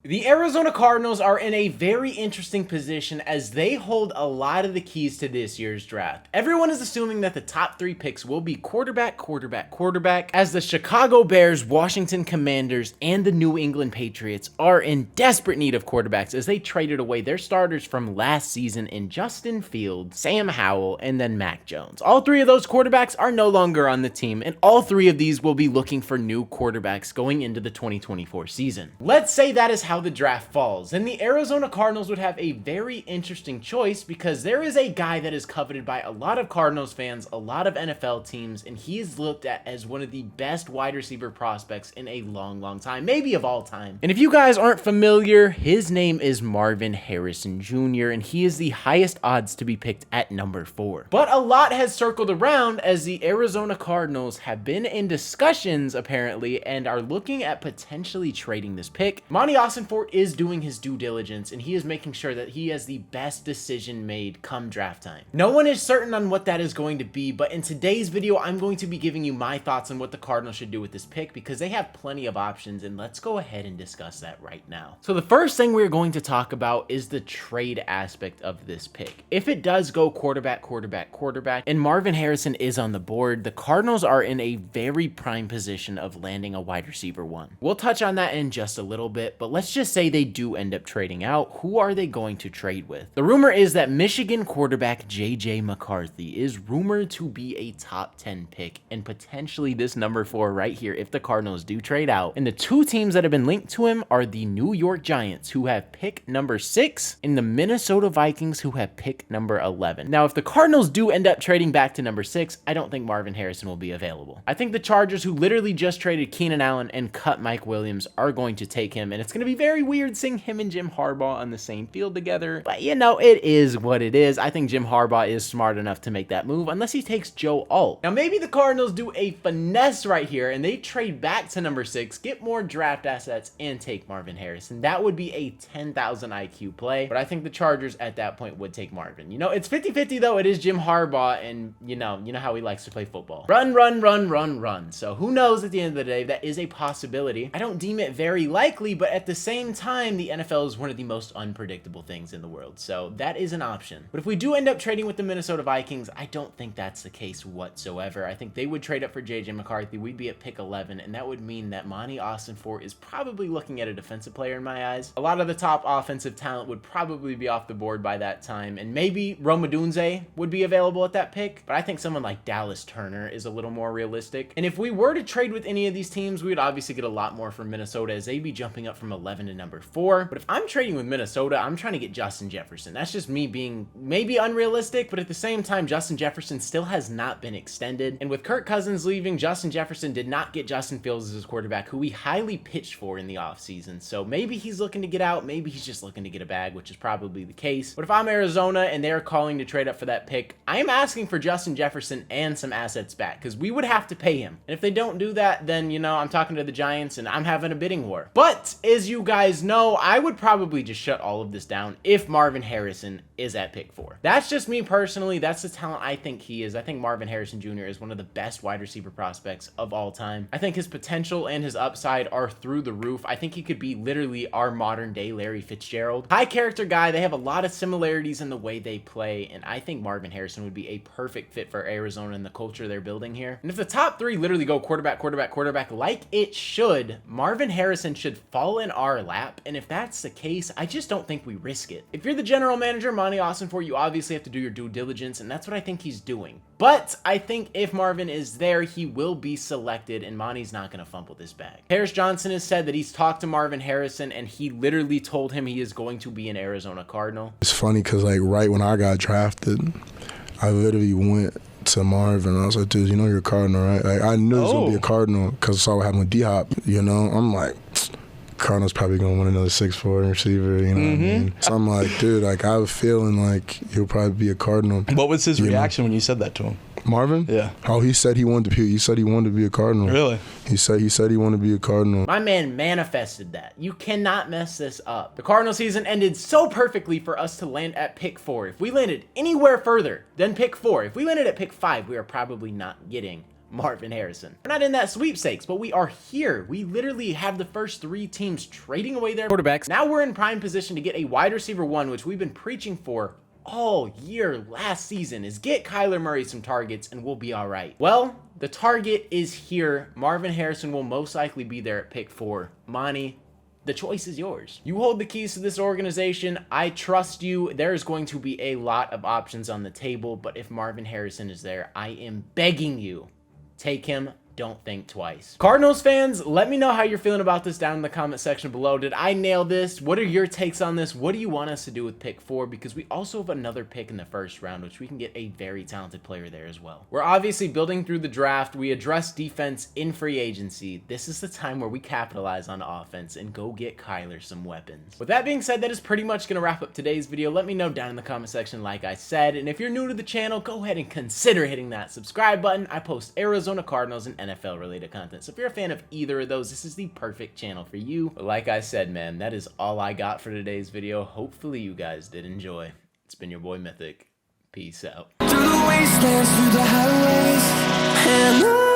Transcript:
The Arizona Cardinals are in a very interesting position as they hold a lot of the keys to this year's draft. Everyone is assuming that the top 3 picks will be quarterback, as the Chicago Bears, Washington Commanders, and the New England Patriots are in desperate need of quarterbacks as they traded away their starters from last season in Justin Fields, Sam Howell, and then Mac Jones. All 3 of those quarterbacks are no longer on the team, and all 3 of these will be looking for new quarterbacks going into the 2024 season. Let's say that is how the draft falls, and the Arizona Cardinals would have a very interesting choice because there is a guy that is coveted by a lot of Cardinals fans, a lot of NFL teams, and he is looked at as one of the best wide receiver prospects in a long time, maybe of all time. And if you guys aren't familiar, his name is Marvin Harrison Jr, and he is the highest odds to be picked at number 4. But a lot has circled around as the Arizona Cardinals have been in discussions apparently and are looking at potentially trading this pick. Monti Ossenfort is doing his due diligence and he is making sure that he has the best decision made come draft time. No one is certain on what that is going to be, but in today's video, I'm going to be giving you my thoughts on what the Cardinals should do with this pick because they have plenty of options, and let's go ahead and discuss that right now. So the first thing we're going to talk about is the trade aspect of this pick. If it does go quarterback, and Marvin Harrison is on the board, the Cardinals are in a very prime position of landing a wide receiver 1. We'll touch on that in just a little bit, but let's just say they do end up trading out. Who are they going to trade with? The rumor is that Michigan quarterback JJ McCarthy is rumored to be a top 10 pick and potentially this number 4 right here if the Cardinals do trade out. And the 2 teams that have been linked to him are the New York Giants, who have pick number 6, and the Minnesota Vikings, who have pick number 11. Now, if the Cardinals do end up trading back to number 6, I don't think Marvin Harrison will be available. I think the Chargers, who literally just traded Keenan Allen and cut Mike Williams, are going to take him, and it's going to be very weird seeing him and Jim Harbaugh on the same field together, but you know, it is what it is. I think Jim Harbaugh is smart enough to make that move unless he takes Joe Alt. Now, maybe the Cardinals do a finesse right here and they trade back to number 6, get more draft assets, and take Marvin Harrison. That would be a 10,000 IQ play, but I think the Chargers at that point would take Marvin. You know, it's 50-50 though. It is Jim Harbaugh, and you know how he likes to play football. Run. So who knows, at the end of the day, that is a possibility. I don't deem it very likely, but at the same time, the NFL is one of the most unpredictable things in the world, so that is an option. But if we do end up trading with the Minnesota Vikings, I don't think that's the case whatsoever. I think they would trade up for JJ McCarthy. We'd be at pick 11, and that would mean that Monti Ossenfort is probably looking at a defensive player in my eyes. A lot of the top offensive talent would probably be off the board by that time, and maybe Rome Odunze would be available at that pick, but I think someone like Dallas Turner is a little more realistic. And if we were to trade with any of these teams, we would obviously get a lot more from Minnesota as they'd be jumping up from 11 to number 4. But if I'm trading with Minnesota, I'm trying to get Justin Jefferson. That's just me being maybe unrealistic, but at the same time, Justin Jefferson still has not been extended. And with Kirk Cousins leaving, Justin Jefferson did not get Justin Fields as his quarterback, who he highly pitched for in the offseason. So maybe he's looking to get out, maybe he's just looking to get a bag, which is probably the case. But if I'm Arizona and they're calling to trade up for that pick, I am asking for Justin Jefferson and some assets back because we would have to pay him. And if they don't do that, then, you know, I'm talking to the Giants and I'm having a bidding war. But as you guys know, I would probably just shut all of this down if Marvin Harrison is at pick 4. That's just me personally. That's the talent I think he is. I think Marvin Harrison Jr. is one of the best wide receiver prospects of all time. I think his potential and his upside are through the roof. I think he could be literally our modern day Larry Fitzgerald. High character guy. They have a lot of similarities in the way they play, and I think Marvin Harrison would be a perfect fit for Arizona and the culture they're building here. And if the top 3 literally go quarterback like it should, Marvin Harrison should fall in our lap, and if that's the case, I just don't think we risk it. If you're the general manager, Monti Ossenfort, you obviously have to do your due diligence, and that's what I think he's doing. But I think if Marvin is there, he will be selected, and Monty's not going to fumble this bag. Harris Johnson has said that he's talked to Marvin Harrison, and he literally told him he is going to be an Arizona Cardinal. It's funny because, like, right when I got drafted, I literally went to Marvin and I was like, dude, you know you're a Cardinal, right? Like, I knew it was going to be a Cardinal because I saw what happened with D-Hop, you know? I'm like, Cardinals probably going to win another 6'4" receiver, you know what I mean? So I'm like, dude, like, I have a feeling like he'll probably be a Cardinal. What was his reaction when you said that to him? Marvin? Yeah. Oh, he said he wanted to be a Cardinal. Really? He said he wanted to be a Cardinal. My man manifested that. You cannot mess this up. The Cardinal season ended so perfectly for us to land at pick 4. If we landed anywhere further than pick 4, if we landed at pick 5, we are probably not getting Marvin Harrison. We're not in that sweepstakes, but we are here. We literally have the first 3 teams trading away their quarterbacks. Now we're in prime position to get a wide receiver 1, which we've been preaching for all year last season, is get Kyler Murray some targets and we'll be all right. Well, the target is here. Marvin Harrison will most likely be there at pick 4. Monty, the choice is yours. You hold the keys to this organization. I trust you. There is going to be a lot of options on the table, but if Marvin Harrison is there, I am begging you, take him. Don't think twice. Cardinals fans, let me know how you're feeling about this down in the comment section below. Did I nail this? What are your takes on this? What do you want us to do with pick 4? Because we also have another pick in the first round, which we can get a very talented player there as well. We're obviously building through the draft. We address defense in free agency. This is the time where we capitalize on offense and go get Kyler some weapons. With that being said, that is pretty much going to wrap up today's video. Let me know down in the comment section like I said. And if you're new to the channel, go ahead and consider hitting that subscribe button. I post Arizona Cardinals and NFL related content. So if you're a fan of either of those, this is the perfect channel for you. But like I said, man, that is all I got for today's video. Hopefully you guys did enjoy. It's been your boy Mythic. Peace out. Through the wastelands, through the highways, and